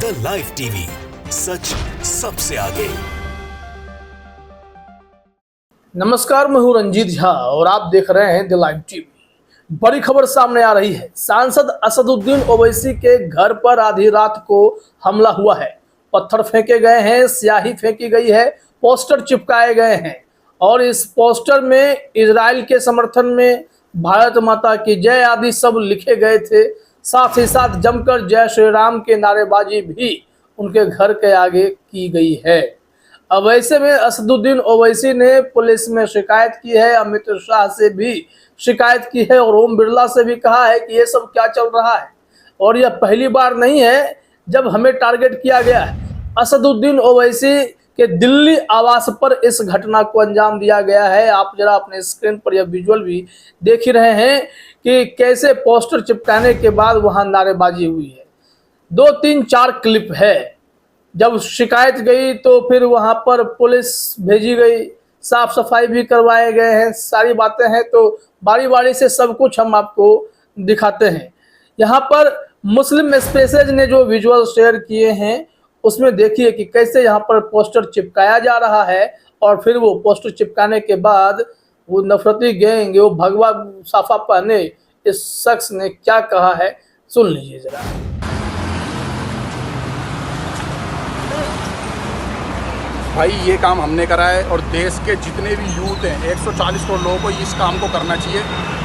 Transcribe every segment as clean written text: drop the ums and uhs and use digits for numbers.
The live TV, सच सबसे आगे। नमस्कार, मैं हूं रंजीत झा और आप देख रहे हैं द लाइव टीवी। बड़ी खबर सामने आ रही है। सांसद असदुद्दीन ओवैसी के घर पर आधी रात को हमला हुआ है। पत्थर फेंके गए हैं, स्याही फेंकी गई है, पोस्टर चिपकाए गए हैं और इस पोस्टर में इजराइल के समर्थन में भारत माता की जय आदि सब लिखे गए थे। साथ ही साथ जमकर जय श्री राम के नारेबाजी भी उनके घर के आगे की गई है। अब ऐसे में असदुद्दीन ओवैसी ने पुलिस में शिकायत की है, अमित शाह से भी शिकायत की है और ओम बिरला से भी कहा है कि ये सब क्या चल रहा है। और यह पहली बार नहीं है जब हमें टारगेट किया गया है। असदुद्दीन ओवैसी के दिल्ली आवास पर इस घटना को अंजाम दिया गया है। आप जरा अपने स्क्रीन पर यह विजुअल भी देख ही रहे हैं कि कैसे पोस्टर चिपकाने के बाद वहां नारेबाजी हुई है। 2, 3, 4 क्लिप है। जब शिकायत गई तो फिर वहां पर पुलिस भेजी गई, साफ सफाई भी करवाए गए हैं, सारी बातें हैं। तो बारी बारी से सब कुछ हम आपको दिखाते हैं। यहाँ पर मुस्लिम स्पेसेज ने जो विजुअल शेयर किए हैं उसमें देखिए कि कैसे यहाँ पर पोस्टर चिपकाया जा रहा है और फिर वो पोस्टर चिपकाने के बाद वो नफरती गैंग, वो भगवा साफा पहने इस शख्स ने क्या कहा है, सुन लीजिए जरा। भाई ये काम हमने करा है और देश के जितने भी यूथ हैं 140 करोड़ लोगों को इस काम को करना चाहिए।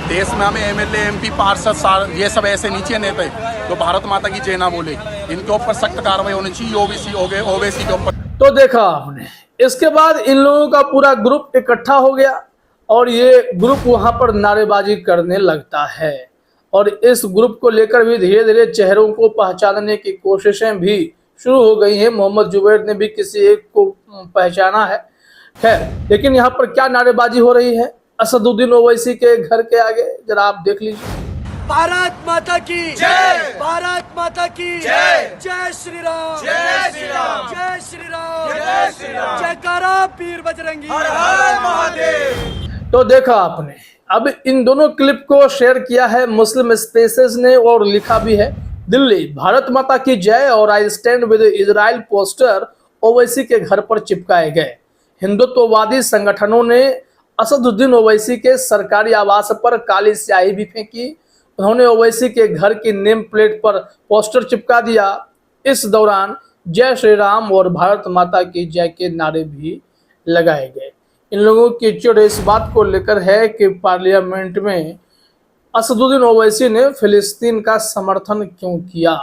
देश में हमें एमएलए, एमपी, पार्षद ये सब ऐसे नीचे नेता तो भारत माता की जय ना बोले, इनके ऊपर सख्त कार्रवाई होनी चाहिए। ओवैसी के ऊपर तो देखा आपने, इसके बाद इन लोगों का पूरा ग्रुप इकट्ठा हो गया और ये ग्रुप वहां पर नारेबाजी करने लगता है और इस ग्रुप को लेकर भी धीरे धीरे चेहरों को पहचानने की कोशिशें भी शुरू हो गई हैं। मोहम्मद जुबैर ने भी किसी एक को पहचाना है। खैर, लेकिन यहाँ पर क्या नारेबाजी हो रही है असदुद्दीन ओवैसी के घर के आगे, जरा आप देख लीजिए। भारत माता की जय, भारत माता की जय, जय श्री राम, जय श्री राम, जय श्री राम, जय श्री राम, जयकारा पीर बजरंगी, हर हर महादेव। तो देखा आपने, अब इन दोनों क्लिप को शेयर किया है मुस्लिम स्पेसेस ने और लिखा भी है दिल्ली भारत माता की जय और I stand with Israel poster Owaisi के घर पर चिपकाए गए। हिंदुत्ववादी संगठनों ने असदुद्दीन ओवैसी के सरकारी आवास पर काली स्याही भी फेंकी। उन्होंने ओवैसी के घर की नेम प्लेट पर पोस्टर चिपका दिया। इस दौरान जय श्री राम और भारत माता की जय के नारे भी लगाए गए। इन लोगों की चिढ़ इस बात को लेकर है कि पार्लियामेंट में असदुद्दीन ओवैसी ने फिलिस्तीन का समर्थन क्यों किया।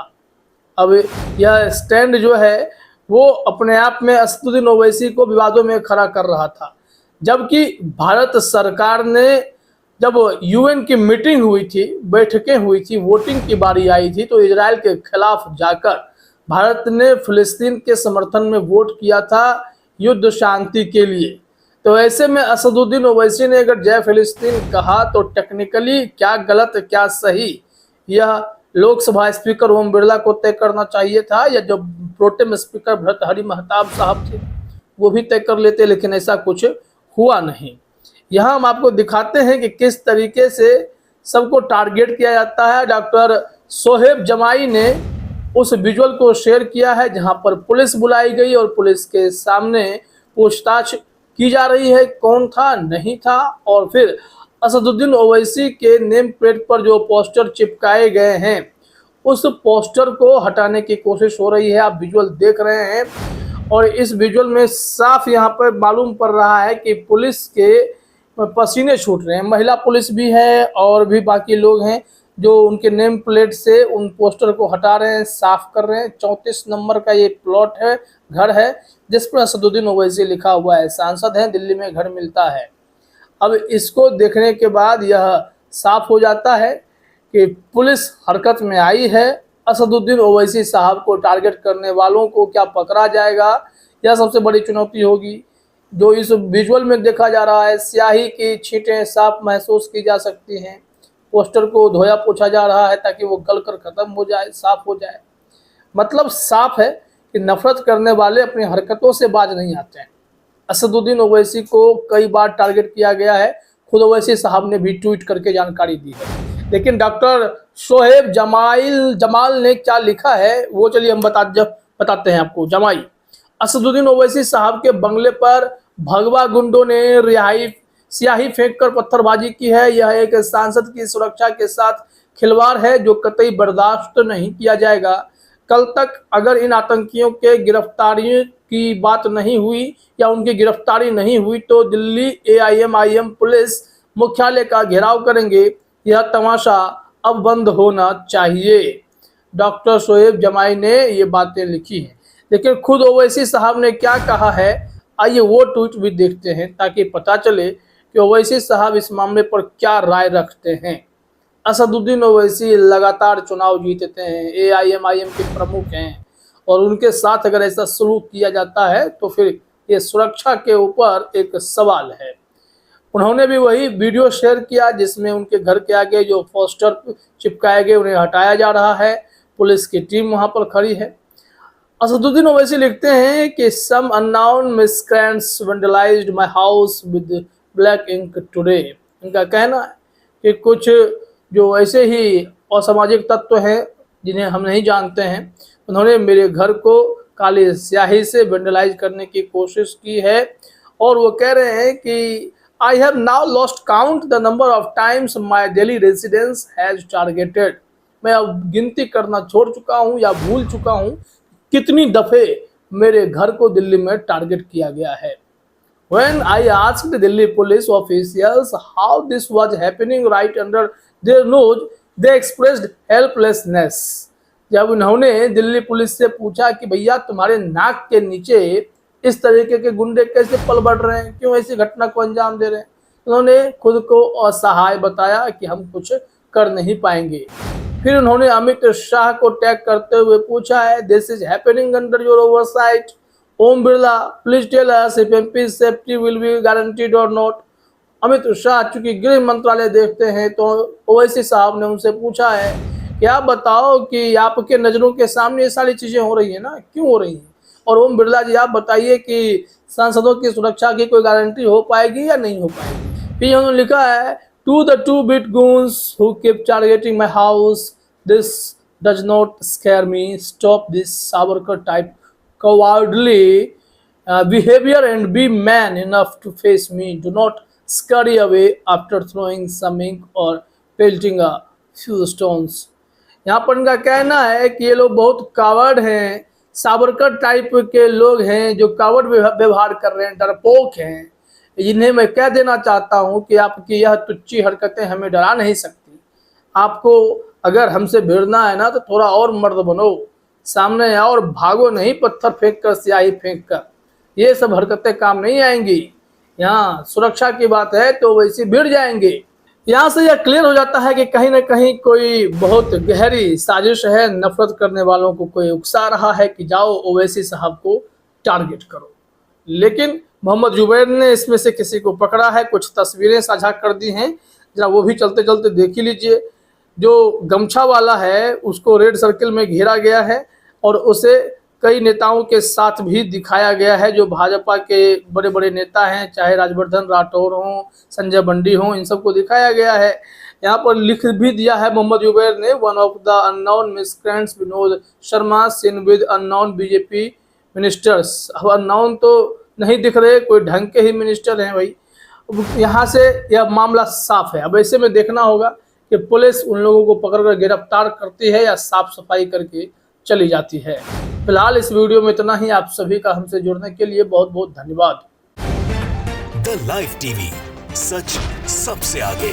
अब यह स्टैंड जो है वो अपने आप में असदुद्दीन ओवैसी को विवादों में खड़ा कर रहा था, जबकि भारत सरकार ने जब यूएन की मीटिंग हुई थी, बैठकें हुई थी, वोटिंग की बारी आई थी तो इजराइल के खिलाफ जाकर भारत ने फिलिस्तीन के समर्थन में वोट किया था युद्ध शांति के लिए। तो ऐसे में असदुद्दीन ओवैसी ने अगर जय फिलिस्तीन कहा तो टेक्निकली क्या गलत क्या सही, यह लोकसभा स्पीकर ओम बिरला को तय करना चाहिए था, या जो प्रोटेम स्पीकर भर्तृहरि महताब साहब थे वो भी तय कर लेते, लेकिन ऐसा कुछ हुआ नहीं। यहाँ हम आपको दिखाते हैं कि किस तरीके से सबको टारगेट किया जाता है। डॉक्टर सोहेब जमाई ने उस विजुअल को शेयर किया है जहाँ पर पुलिस बुलाई गई और पुलिस के सामने पूछताछ की जा रही है कौन था नहीं था, और फिर असदुद्दीन ओवैसी के नेम प्लेट पर जो पोस्टर चिपकाए गए हैं उस पोस्टर को हटाने की कोशिश हो रही है। आप विजुअल देख रहे हैं और इस विजुअल में साफ यहाँ पर मालूम पड़ रहा है कि पुलिस के पसीने छूट रहे हैं। महिला पुलिस भी है और भी बाकी लोग हैं जो उनके नेम प्लेट से उन पोस्टर को हटा रहे हैं, साफ कर रहे हैं। 34 नंबर का ये प्लॉट है, घर है जिस पर असदुद्दीन ओवैसी लिखा हुआ है। सांसद हैं, दिल्ली में घर मिलता है। अब इसको देखने के बाद यह साफ हो जाता है कि पुलिस हरकत में आई है। असदुद्दीन ओवैसी साहब को टारगेट करने वालों को क्या पकड़ा जाएगा, यह सबसे बड़ी चुनौती होगी। जो इस विजुअल में देखा जा रहा है, स्याही की छींटें साफ महसूस की जा सकती हैं। पोस्टर को धोया पोछा जा रहा है ताकि वो गल कर खत्म हो जाए, साफ हो जाए। मतलब साफ है कि नफरत करने वाले अपनी हरकतों से बाज नहीं आते हैं। असदुद्दीन ओवैसी को कई बार टारगेट किया गया है, खुद ओवैसी साहब ने भी ट्वीट करके जानकारी दी है। लेकिन डॉक्टर शोएब जमाल ने क्या लिखा है वो चलिए हम बताते हैं आपको। जमाई असदुद्दीन ओवैसी साहब के बंगले पर भगवा गुंडों ने स्याही फेंककर पत्थरबाजी की है। यह एक सांसद की सुरक्षा के साथ खिलवाड़ है जो कतई बर्दाश्त नहीं किया जाएगा। कल तक अगर इन आतंकियों के गिरफ्तारी की बात नहीं हुई या उनकी गिरफ्तारी नहीं हुई तो दिल्ली AIM पुलिस मुख्यालय का घेराव करेंगे। यह तमाशा अब बंद होना चाहिए। डॉक्टर शोएब जमाई ने ये बातें लिखी हैं, लेकिन खुद ओवैसी साहब ने क्या कहा है आइए वो ट्वीट भी देखते हैं ताकि पता चले कि ओवैसी साहब इस मामले पर क्या राय रखते हैं। असदुद्दीन ओवैसी लगातार चुनाव जीतते हैं, AIM के प्रमुख हैं और उनके साथ अगर ऐसा सलूक किया जाता है तो फिर ये सुरक्षा के ऊपर एक सवाल है। उन्होंने भी वही वीडियो शेयर किया जिसमें उनके घर के आगे जो पोस्टर चिपकाए गए उन्हें हटाया जा रहा है, पुलिस की टीम वहां पर खड़ी है। असदुद्दीन ओवैसी लिखते हैं कि some unknown miscreants vandalised my house with black ink today. इनका कहना है कि कुछ जो ऐसे ही असामाजिक तत्व हैं जिन्हें हम नहीं जानते हैं उन्होंने मेरे घर को काली स्याही से वैंडलाइज करने की कोशिश की है और वो कह रहे हैं कि I have now lost count the number of times my daily residence has targeted। मैं अब गिनती करना छोड़ चुका हूँ या भूल चुका हूँ कितनी दफे मेरे घर को दिल्ली में टारगेट किया गया है। When I asked Delhi police officials how this was happening right under their nose, they expressed helplessness। जब उन्होंने दिल्ली पुलिस से पूछा कि भैया तुम्हारे नाक के नीचे इस तरीके के गुंडे कैसे पल बढ़ रहे हैं, क्यों ऐसी घटना को अंजाम दे रहे हैं, उन्होंने खुद को असहाय बताया कि हम कुछ कर नहीं पाएंगे। फिर उन्होंने अमित शाह को टैग करते हुए पूछा है this is happening under your oversight. Om Birla please tell us if MP safety will be guaranteed और नॉट। अमित शाह चूंकि गृह मंत्रालय देखते हैं तो ओवैसी साहब ने उनसे पूछा है कि आप बताओ कि आपके नजरों के सामने ये सारी चीजें हो रही है ना, क्यों हो रही हैं, और ओम बिरला जी आप बताइए कि सांसदों की सुरक्षा की कोई गारंटी हो पाएगी या नहीं हो पाएगी। फिर उन्होंने लिखा है to the 2 bit goons who keep targeting my house, this does not scare me, stop this Savarkar type cowardly behavior and be man enough to face me, do not scurry away after throwing some ink or pelting a few stones। यहाँ पर इनका कहना है कि ये लोग बहुत coward हैं, सावरकर टाइप के लोग हैं जो कावर्ड व्यवहार कर रहे हैं, डरपोक हैं। इन्हें मैं कह देना चाहता हूं कि आपकी यह तुच्छी हरकतें हमें डरा नहीं सकती। आपको अगर हमसे भिड़ना है ना तो थोड़ा और मर्द बनो, सामने आओ और भागो नहीं पत्थर फेंक कर, स्याही फेंक कर। ये सब हरकतें काम नहीं आएंगी। यहाँ सुरक्षा की बात है तो वैसे भिड़ जाएंगे। यहाँ से यह क्लियर हो जाता है कि कहीं ना कहीं कोई बहुत गहरी साजिश है, नफरत करने वालों को कोई उकसा रहा है कि जाओ ओवैसी साहब को टारगेट करो। लेकिन मोहम्मद जुबैर ने इसमें से किसी को पकड़ा है, कुछ तस्वीरें साझा कर दी हैं, जरा वो भी चलते चलते देख ही लीजिए। जो गमछा वाला है उसको रेड सर्किल में घेरा गया है और उसे कई नेताओं के साथ भी दिखाया गया है जो भाजपा के बड़े बड़े नेता हैं, चाहे राजवर्धन राठौर हों, संजय बंडी हों, इन सबको दिखाया गया है। यहाँ पर लिख भी दिया है मोहम्मद जुबैर ने one of the unknown miscreants Vinod Sharma seen with unknown BJP ministers. अब अननोन तो नहीं दिख रहे, कोई ढंग के ही मिनिस्टर हैं भाई। यहाँ से यह मामला साफ है। अब ऐसे में देखना होगा कि पुलिस उन लोगों को पकड़कर गिरफ्तार करती है या साफ सफाई करके चली जाती है। फिलहाल इस वीडियो में इतना ही। आप सभी का हमसे जुड़ने के लिए बहुत बहुत धन्यवाद। द लाइव टीवी, सच सबसे आगे।